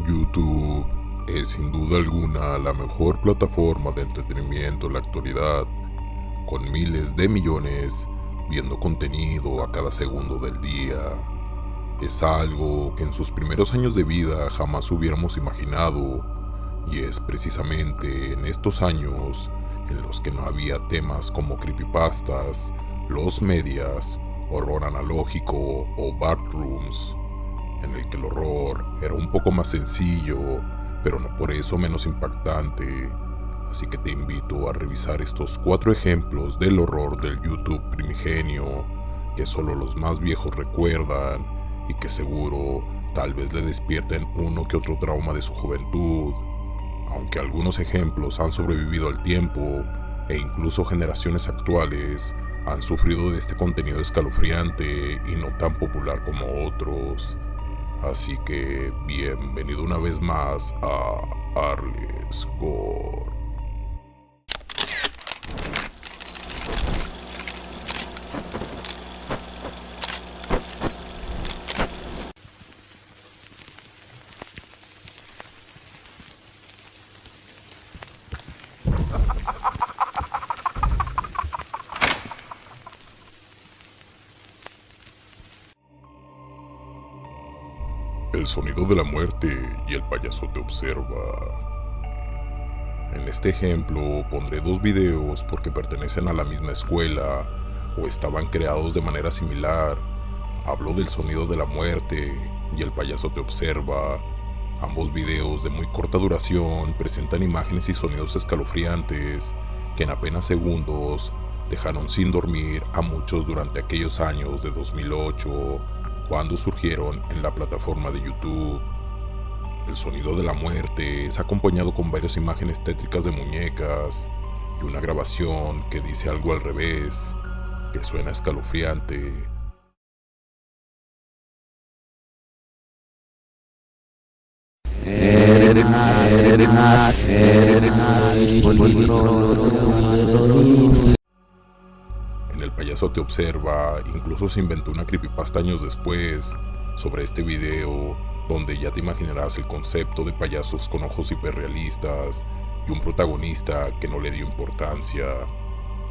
YouTube es sin duda alguna la mejor plataforma de entretenimiento en la actualidad, con miles de millones viendo contenido a cada segundo del día. Es algo que en sus primeros años de vida jamás hubiéramos imaginado, y es precisamente en estos años en los que no había temas como creepypastas, los medias, horror analógico o backrooms, en el que el horror era un poco más sencillo, pero no por eso menos impactante. Así que te invito a revisar estos 4 ejemplos del horror del YouTube primigenio, que solo los más viejos recuerdan y que seguro tal vez le despierten uno que otro trauma de su juventud. Aunque algunos ejemplos han sobrevivido al tiempo e incluso generaciones actuales han sufrido de este contenido escalofriante y no tan popular como otros. Así que bienvenido una vez más a Arles Gore. El sonido de la muerte y el payaso te observa. En este ejemplo pondré 2 videos porque pertenecen a la misma escuela o estaban creados de manera similar. Hablo del sonido de la muerte y el payaso te observa. Ambos videos de muy corta duración presentan imágenes y sonidos escalofriantes que en apenas segundos dejaron sin dormir a muchos durante aquellos años de 2008, cuando surgieron en la plataforma de YouTube. El sonido de la muerte es acompañado con varias imágenes tétricas de muñecas y una grabación que dice algo al revés, que suena escalofriante. En El payaso te observa incluso se inventó una creepypasta años después sobre este video, donde ya te imaginarás el concepto de payasos con ojos hiperrealistas y un protagonista que no le dio importancia.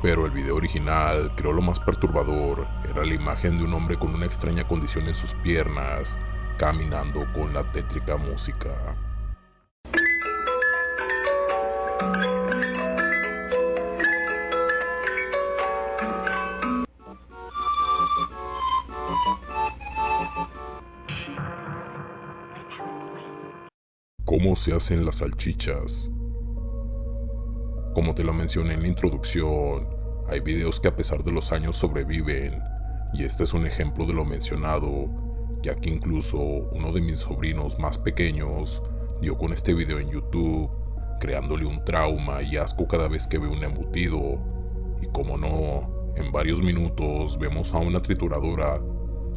Pero el video original, creo lo más perturbador, era la imagen de un hombre con una extraña condición en sus piernas, caminando con la tétrica música. ¿Cómo se hacen las salchichas? Como te lo mencioné en la introducción, hay videos que a pesar de los años sobreviven, y este es un ejemplo de lo mencionado, ya que incluso uno de mis sobrinos más pequeños dio con este video en YouTube, creándole un trauma y asco cada vez que ve un embutido. Y como no, en varios minutos vemos a una trituradora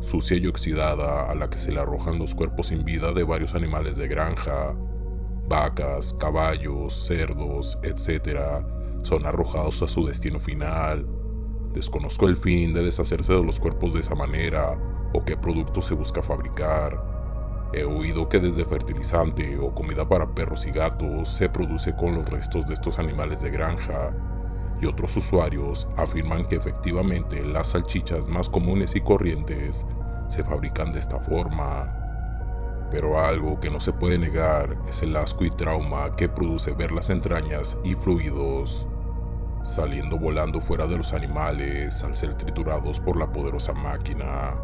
sucia y oxidada a la que se le arrojan los cuerpos sin vida de varios animales de granja. Vacas, caballos, cerdos, etc. son arrojados a su destino final. Desconozco el fin de deshacerse de los cuerpos de esa manera o qué producto se busca fabricar. He oído que desde fertilizante o comida para perros y gatos se produce con los restos de estos animales de granja, y otros usuarios afirman que efectivamente las salchichas más comunes y corrientes se fabrican de esta forma. Pero algo que no se puede negar es el asco y trauma que produce ver las entrañas y fluidos saliendo volando fuera de los animales al ser triturados por la poderosa máquina.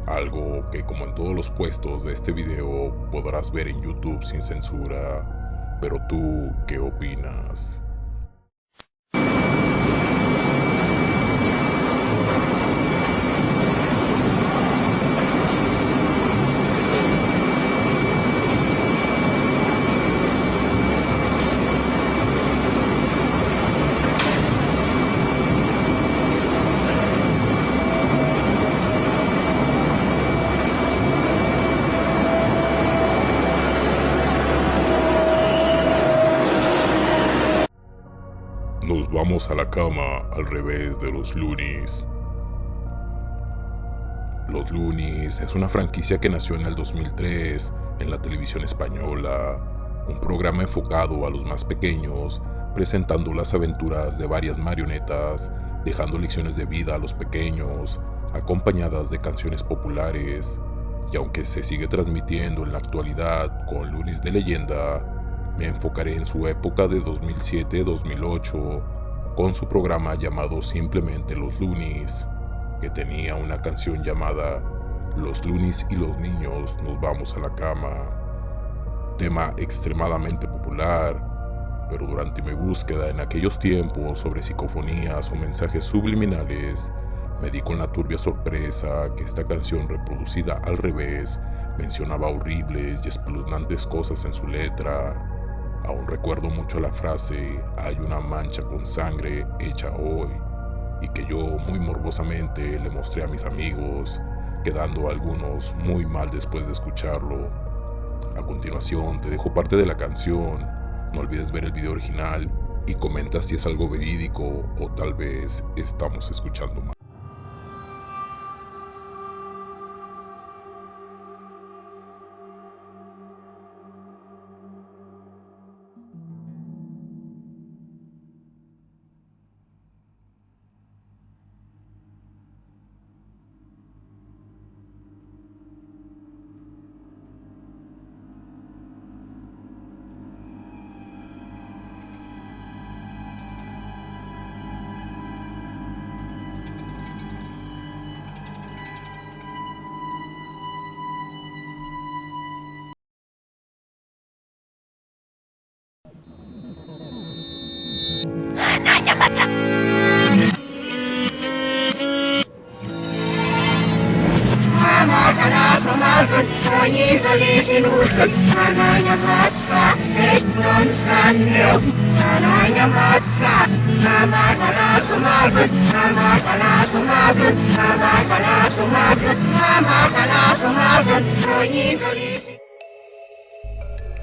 Algo que, como en todos los puestos de este video, podrás ver en YouTube sin censura. Pero tú, ¿qué opinas? Nos vamos a la cama al revés de los Loonies. Los Loonies es una franquicia que nació en el 2003 en la televisión española, un programa enfocado a los más pequeños, presentando las aventuras de varias marionetas, dejando lecciones de vida a los pequeños, acompañadas de canciones populares. Y aunque se sigue transmitiendo en la actualidad con Loonies de leyenda, me enfocaré en su época de 2007-2008, con su programa llamado simplemente Los Loonies, que tenía una canción llamada Los Loonies y los niños nos vamos a la cama, tema extremadamente popular, pero durante mi búsqueda en aquellos tiempos sobre psicofonías o mensajes subliminales, me di con la turbia sorpresa que esta canción reproducida al revés mencionaba horribles y espeluznantes cosas en su letra. Aún recuerdo mucho la frase "hay una mancha con sangre hecha hoy", y que yo muy morbosamente le mostré a mis amigos, quedando algunos muy mal después de escucharlo. A continuación te dejo parte de la canción, no olvides ver el video original y comenta si es algo verídico o tal vez estamos escuchando mal.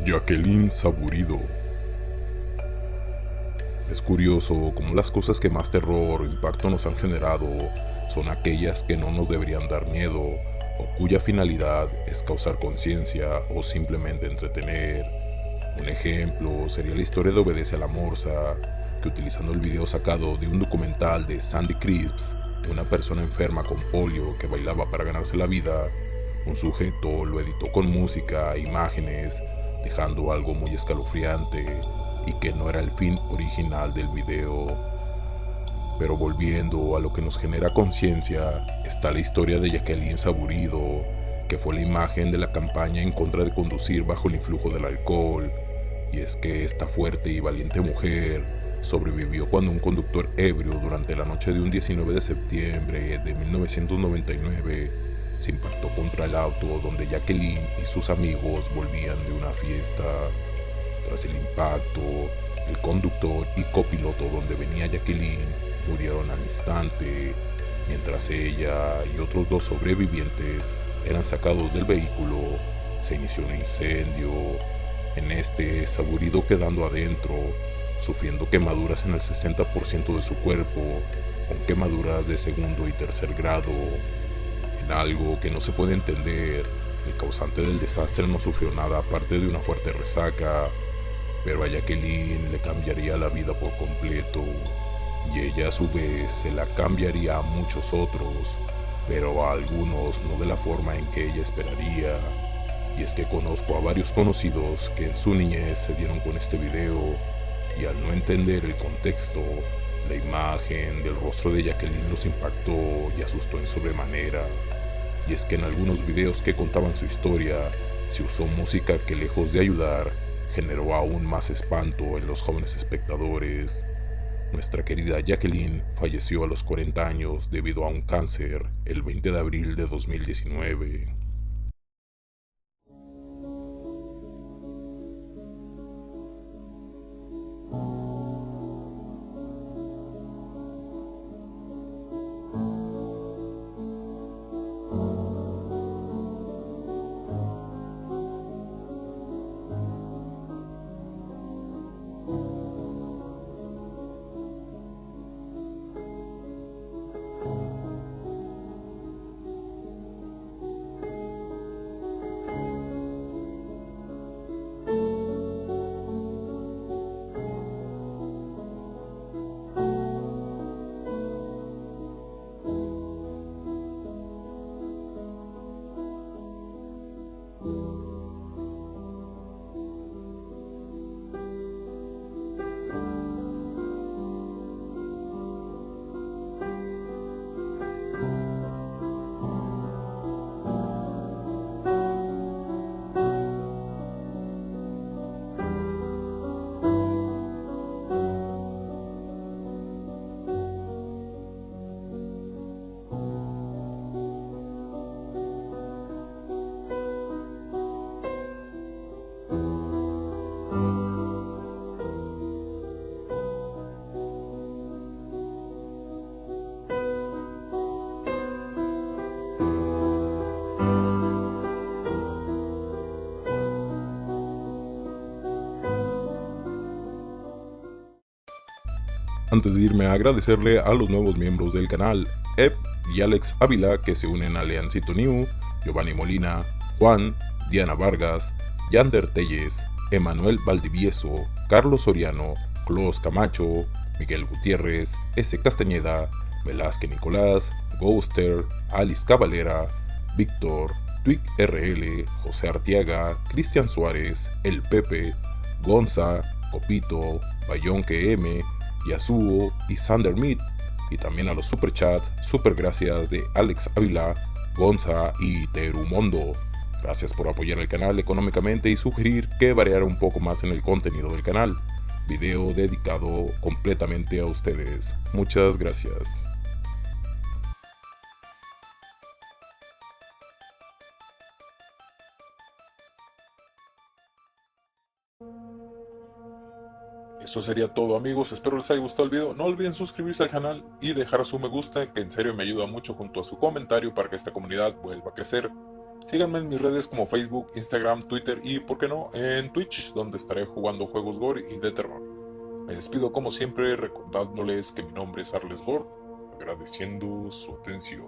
Jacqueline Saburido. Es curioso cómo las cosas que más terror o impacto nos han generado son aquellas que no nos deberían dar miedo o cuya finalidad es causar conciencia o simplemente entretener. Un ejemplo sería la historia de Obedece a la Morsa, que utilizando el video sacado de un documental de Sandy Crisps, una persona enferma con polio que bailaba para ganarse la vida, un sujeto lo editó con música e imágenes, dejando algo muy escalofriante y que no era el fin original del video. Pero volviendo a lo que nos genera conciencia, está la historia de Jacqueline Saburido, que fue la imagen de la campaña en contra de conducir bajo el influjo del alcohol. Y es que esta fuerte y valiente mujer sobrevivió cuando un conductor ebrio durante la noche de un 19 de septiembre de 1999 se impactó contra el auto donde Jacqueline y sus amigos volvían de una fiesta. Tras el impacto, el conductor y copiloto donde venía Jacqueline murieron al instante, mientras ella y otros dos sobrevivientes eran sacados del vehículo. Se inició un incendio, en este Saburido quedando adentro, sufriendo quemaduras en el 60% de su cuerpo, con quemaduras de segundo y tercer grado. En algo que no se puede entender, el causante del desastre no sufrió nada aparte de una fuerte resaca, pero a Jacqueline le cambiaría la vida por completo, y ella a su vez se la cambiaría a muchos otros, pero a algunos no de la forma en que ella esperaría. Y es que conozco a varios conocidos que en su niñez se dieron con este video, y al no entender el contexto, la imagen del rostro de Jacqueline los impactó y asustó en sobremanera. Y es que en algunos videos que contaban su historia, se usó música que lejos de ayudar, generó aún más espanto en los jóvenes espectadores. Nuestra querida Jacqueline falleció a los 40 años debido a un cáncer el 20 de abril de 2019. Antes de irme, a agradecerle a los nuevos miembros del canal, Ep y Alex Ávila, que se unen a Leancito New, Giovanni Molina, Juan, Diana Vargas, Yander Telles, Emanuel Valdivieso, Carlos Soriano, Clos Camacho, Miguel Gutiérrez, S. Castañeda, Velázquez Nicolás, Ghoster, Alice Cavalera, Víctor, Twig RL, José Artiaga, Cristian Suárez, El Pepe, Gonza, Copito, Bayonque M, Yasuo y Sander Mead, y también a los superchat, super gracias de Alex Ávila, Gonza y Terumondo. Gracias por apoyar el canal económicamente y sugerir que variara un poco más en el contenido del canal. Video dedicado completamente a ustedes. Muchas gracias. Eso sería todo, amigos, espero les haya gustado el video. No olviden suscribirse al canal y dejar su me gusta, que en serio me ayuda mucho, junto a su comentario, para que esta comunidad vuelva a crecer. Síganme en mis redes como Facebook, Instagram, Twitter y, por qué no, en Twitch, donde estaré jugando juegos gore y de terror. Me despido como siempre recordándoles que mi nombre es Arles Gore, agradeciendo su atención.